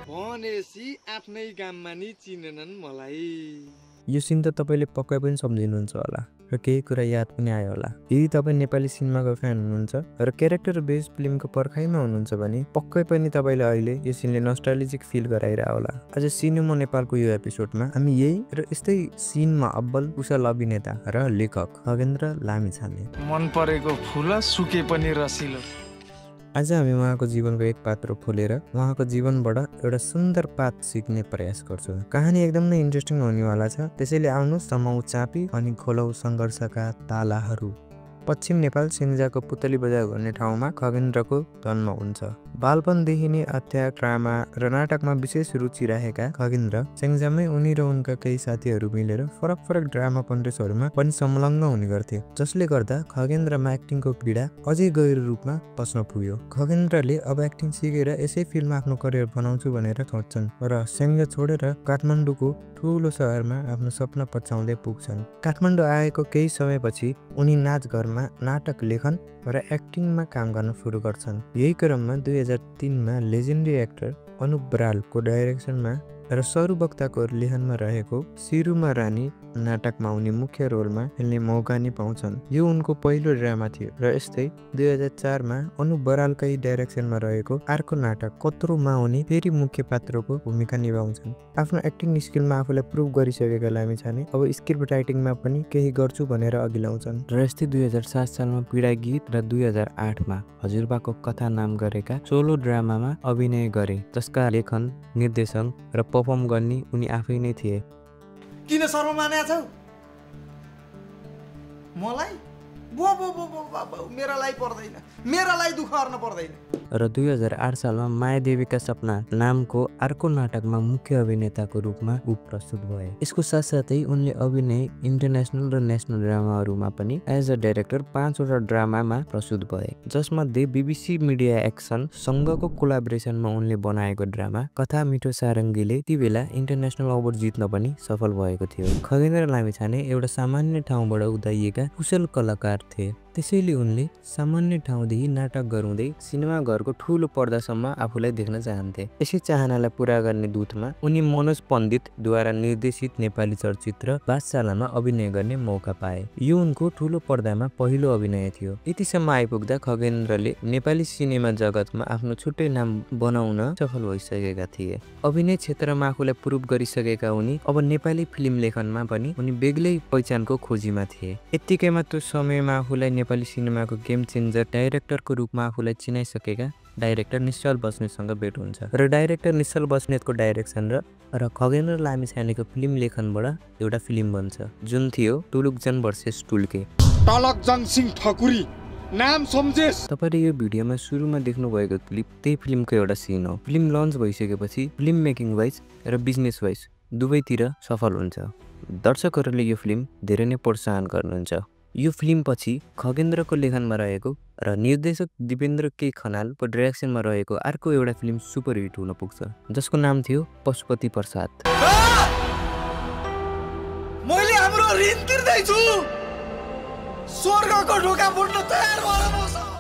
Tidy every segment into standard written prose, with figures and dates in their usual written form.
भनेसी आफ्नै गाममा नि चिनेनन् मलाई। यो सिन त तपाईँले पक्कै पनि सम्झिनुहुन्छ होला र केही कुरा याद पनि आयो होला। यदि तपाईँ नेपाली सिनेमाको फ्यान हुनुहुन्छ र क्यारेक्टर बेस्ड फिल्मको पर्खाइमा हुनुहुन्छ भने पक्कै पनि तपाईँले अहिले यो सिनले नस्टाल्जिक फिल गराइरह होला। आज सिनेमा नेपालको यो एपिसोडमा हामी यही र यस्तै सिनमा अब्बल कुशल अभिनेता र लेखक खगेन्द्र लामिछाने मन परेको फुल सुके पनि रसिलो। आज हामी उहाँको जीवनको एक पात्र खोलेर उहाँको जीवनबाट एउटा सुन्दर पाठ सिक्ने प्रयास गर्छौँ। कहानी एकदम नै इन्ट्रेस्टिङ हुनेवाला छ, त्यसैले आउनुहोस् समाउ चापी अनि खोलौ सङ्घर्षका तालाहरू। पश्चिम नेपाल सिङ्जाको पुतली बजार भन्ने ठाउँमा खगेन्द्रको जन्म हुन्छ। बालपनदेखि नै अध्ययन, ड्रामा र नाटकमा विशेष रुचि राखेका खगेन्द्र सिङ्जामै उनी र उनका केही साथीहरू मिलेर फरक फरक ड्रामा कन्टेस्टहरूमा पनि संलग्न हुने गर्थे, जसले गर्दा खगेन्द्रमा एक्टिङको पीडा अझै गहिरो रूपमा पस्न पुग्यो। खगेन्द्रले अब एक्टिङ सिकेर यसै फिल्ममा आफ्नो करियर बनाउँछु भनेर सोच्छन् र सिङ्जा छोडेर काठमाडौँको ठुलो सहरमा आफ्नो सपना पछ्याउँदै पुग्छन्। काठमाडौँ आएको केही समयपछि उनी नाचघरमा नाटक लेखन र एक्टिङमा काम गर्न सुरु गर्छन्। यही क्रममा 2003मा लेजेन्डरी एक्टर अनुप बरालको डाइरेक्सनमा र सरू वक्ताको लेखनमा रहेको सिरुमा रानी नाटकमा उनी मुख्य रोलमा खेल्ने मौका नि पाउँछन्। यो उनको पहिलो ड्रामा थियो र यस्तै 2004मा अनुप बरालकै डाइरेक्सनमा रहेको अर्को नाटक कत्रोमा उनी फेरि मुख्य पात्रको भूमिका निभाउँछन्। आफ्नो एक्टिङ स्किलमा आफूलाई प्रुभ गरिसकेका लामिछाने अब स्क्रिप्ट राइटिङमा पनि केही गर्छु भनेर अघि ल्याउँछन् र यस्तै 2007 सालमा पीडा गीत र 2008मा हजुरबाको कथा नाम गरेका सोलो ड्रामामा अभिनय गरे, जसका लेखन, निर्देशन र पर्फर्म गर्ने उनी आफै नै थिए। किन शर्म माने छौ मलाई? मेरालाई पर्दैन, मेरालाई दुःख गर्न पर्दैन। र 2008 सालमा मायादेवीका सपना नामको अर्को नाटकमा मुख्य अभिनेताको रूपमा ऊ प्रस्तुत भए। यसको साथसाथै उनले अभिनय इन्टरनेसनल र नेसनल ड्रामाहरूमा पनि एज अ डाइरेक्टर 5वटा ड्रामामा प्रस्तुत भए, जसमध्ये BBC मिडिया एक्सन सँगको कोलाबोरेसनमा उनले बनाएको ड्रामा कथा मिठो सारङ्गीले ती बेला इन्टरनेसनल अवार्ड जित्न पनि सफल भएको थियो। खगेन्द्र लामिछाने एउटा सामान्य ठाउँबाट उदाइएका कुशल कलाकार थिए, त्यसैले उनले सामान्य ठाउँदेखि नाटक गराउँदै सिनेमा घरको ठुलो पर्दासम्म आफूलाई देख्न चाहन्थे। यसै चाहनालाई पूरा गर्ने दूतमा उनी मनोज पण्डितद्वारा निर्देशित नेपाली चलचित्र बादशालामा अभिनय गर्ने मौका पाए। यो उनको ठुलो पर्दामा पहिलो अभिनय थियो। यतिसम्म आइपुग्दा खगेन्द्रले नेपाली सिनेमा जगतमा आफ्नो छुट्टै नाम बनाउन सफल भइसकेका थिए। अभिनय क्षेत्रमा आफूलाई प्रुभ गरिसकेका उनी अब नेपाली फिल्म लेखनमा पनि उनी बेग्लै पहिचानको खोजीमा थिए। यत्तिकैमा त्यो समयमा आफूलाई नेपाली सिनेमाको गेम चेन्जर डाइरेक्टरको रूपमा आफूलाई चिनाइसकेका डाइरेक्टर निश्चल बस्नेतसँग भेट हुन्छ र डाइरेक्टर निश्चल बस्नेतको डाइरेक्सन र खगेन्द्र लामिछानेको फिल्म लेखनबाट एउटा फिल्म बन्छ, जुन थियो टुलुकजन भर्सेस टुल्के। टलकजन सिंह ठकुरी नाम सम्झेस। तपाईले यो भिडियोमा सुरुमा देख्नु भएको क्लिप त्यही फिल्मको एउटा सिन हो। फिल्म लन्च भइसकेपछि फिल्म मेकिङ वाइज र बिजनेस वाइज दुवैतिर सफल हुन्छ। दर्शकहरूले यो फिल्म धेरै नै प्रोत्साहन गर्नुहुन्छ। यो फिल्म पछि खगेन्द्रको लेखनमा रहेको र निर्देशक दिपेन्द्र के खनालको डाइरेक्सनमा रहेको अर्को एउटा फिल्म सुपरहिट हुन पुग्छ, जसको नाम थियो पशुपति प्रसाद। मैले हाम्रो ऋण तिर्दै छु, स्वर्गको ढोका फुट्न तयार भएर।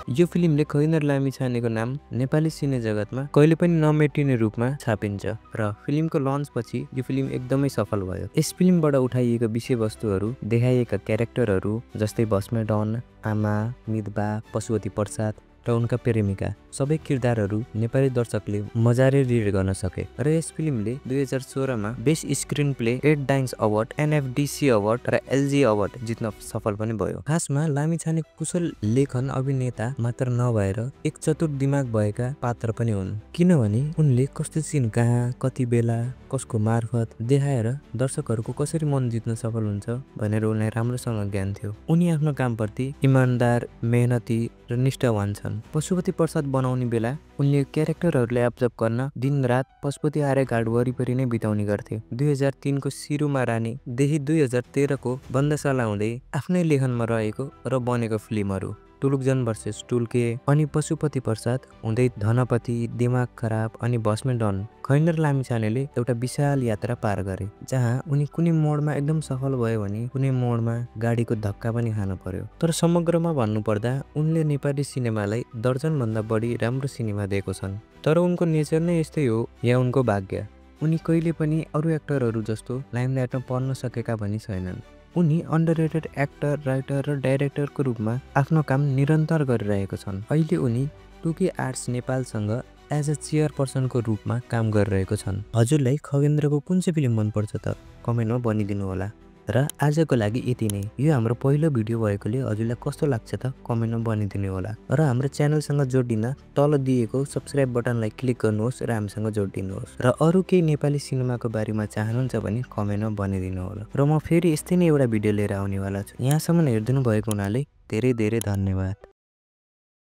यो फिल्मले खगेन्द्र लामिछानेको नाम नेपाली सिने जगतमा कहिले पनि नमेटिने रूपमा छापिन्छ र फिल्मको लन्च पछि यो फिल्म एकदमै सफल भयो। यस फिल्मबाट उठाइएका विषयवस्तुहरू, देखाइएका क्यारेक्टरहरू जस्तै भस्मे डन, आमा, मितबा, पशुपति प्रसाद र उनका प्रेमिका सबै किरदारहरू नेपाली दर्शकले मजाले रिड गर्न सके र यस फिल्मले 2016मा बेस्ट स्क्रिन प्ले 8 डाइन्स अवार्ड, NFDC अवार्ड र LG अवार्ड जित्न सफल पनि भयो। खासमा लामिछाने कुशल लेखन अभिनेता मात्र नभएर एक चतुर दिमाग भएका पात्र पनि हुन्, किनभने उनले कस्तो सिन कहाँ, कति बेला, कसको मार्फत देखाएर दर्शकहरूको कसरी मन जित्न सफल हुन्छ भनेर उनलाई राम्रोसँग ज्ञान थियो। उनी आफ्नो कामप्रति इमानदार, मेहनती र निष्ठावान छन्। पशुपति प्रसाद बनाउने बेला उनले क्यारेक्टरहरूलाई अब्जर्भ गर्न दिनरात पशुपति आर्य घाट वरिपरि नै बिताउने गर्थे। 2003को सिरुमा रानीदेखि 2013को बन्दशाला हुँदै आफ्नै लेखनमा रहेको र बनेको फिल्महरू टुलुकजन भर्सेस टुल्के अनि पशुपति प्रसाद हुँदै धनपति, दिमाग खराब अनि भस्मे डन खैनर लामिछानेले एउटा विशाल यात्रा पार गरे, जहाँ उनी कुनै मोडमा एकदम सफल भयो भने कुनै मोडमा गाडीको धक्का पनि खानु पर्यो। तर समग्रमा भन्नुपर्दा उनले नेपाली सिनेमालाई दर्जनभन्दा बढी राम्रो सिनेमा दिएको छन्। तर उनको नेचर नै यस्तै हो या उनको भाग्य। उनी कहिले पनि अरू एक्टरहरू जस्तो लाइमलाइटमा पर्न सकेका पनि छैनन्। उनी अन्डररेटेड एक्टर, राइटर र डाइरेक्टरको रूपमा आफ्नो काम निरन्तर गरिरहेका छन्। अहिले उनी 2K आर्ट्स नेपालसँग एज अ चेयरपर्सनको रूपमा काम गरिरहेको छन्। हजुरलाई खगेन्द्रको कुन चाहिँ फिल्म मनपर्छ त कमेन्टमा भनिदिनु होला। र आजको लागि यति नै। यो हाम्रो पहिलो भिडियो भएकोले हजुरलाई कस्तो लाग्छ त कमेन्टमा भनिदिनु होला। र हाम्रो च्यानलसँग जोडिन तल दिएको सब्स्क्राइब बटनलाई क्लिक गर्नुहोस् र हामीसँग जोडिनुहोस्। र अरू केही नेपाली सिनेमाको बारेमा चाहनुहुन्छ भने कमेन्टमा भनिदिनु होला। र म फेरि यस्तै नै एउटा भिडियो लिएर आउनेवाला छु। यहाँसम्म हेरिदिनु भएको हुनाले धेरै धेरै धन्यवाद।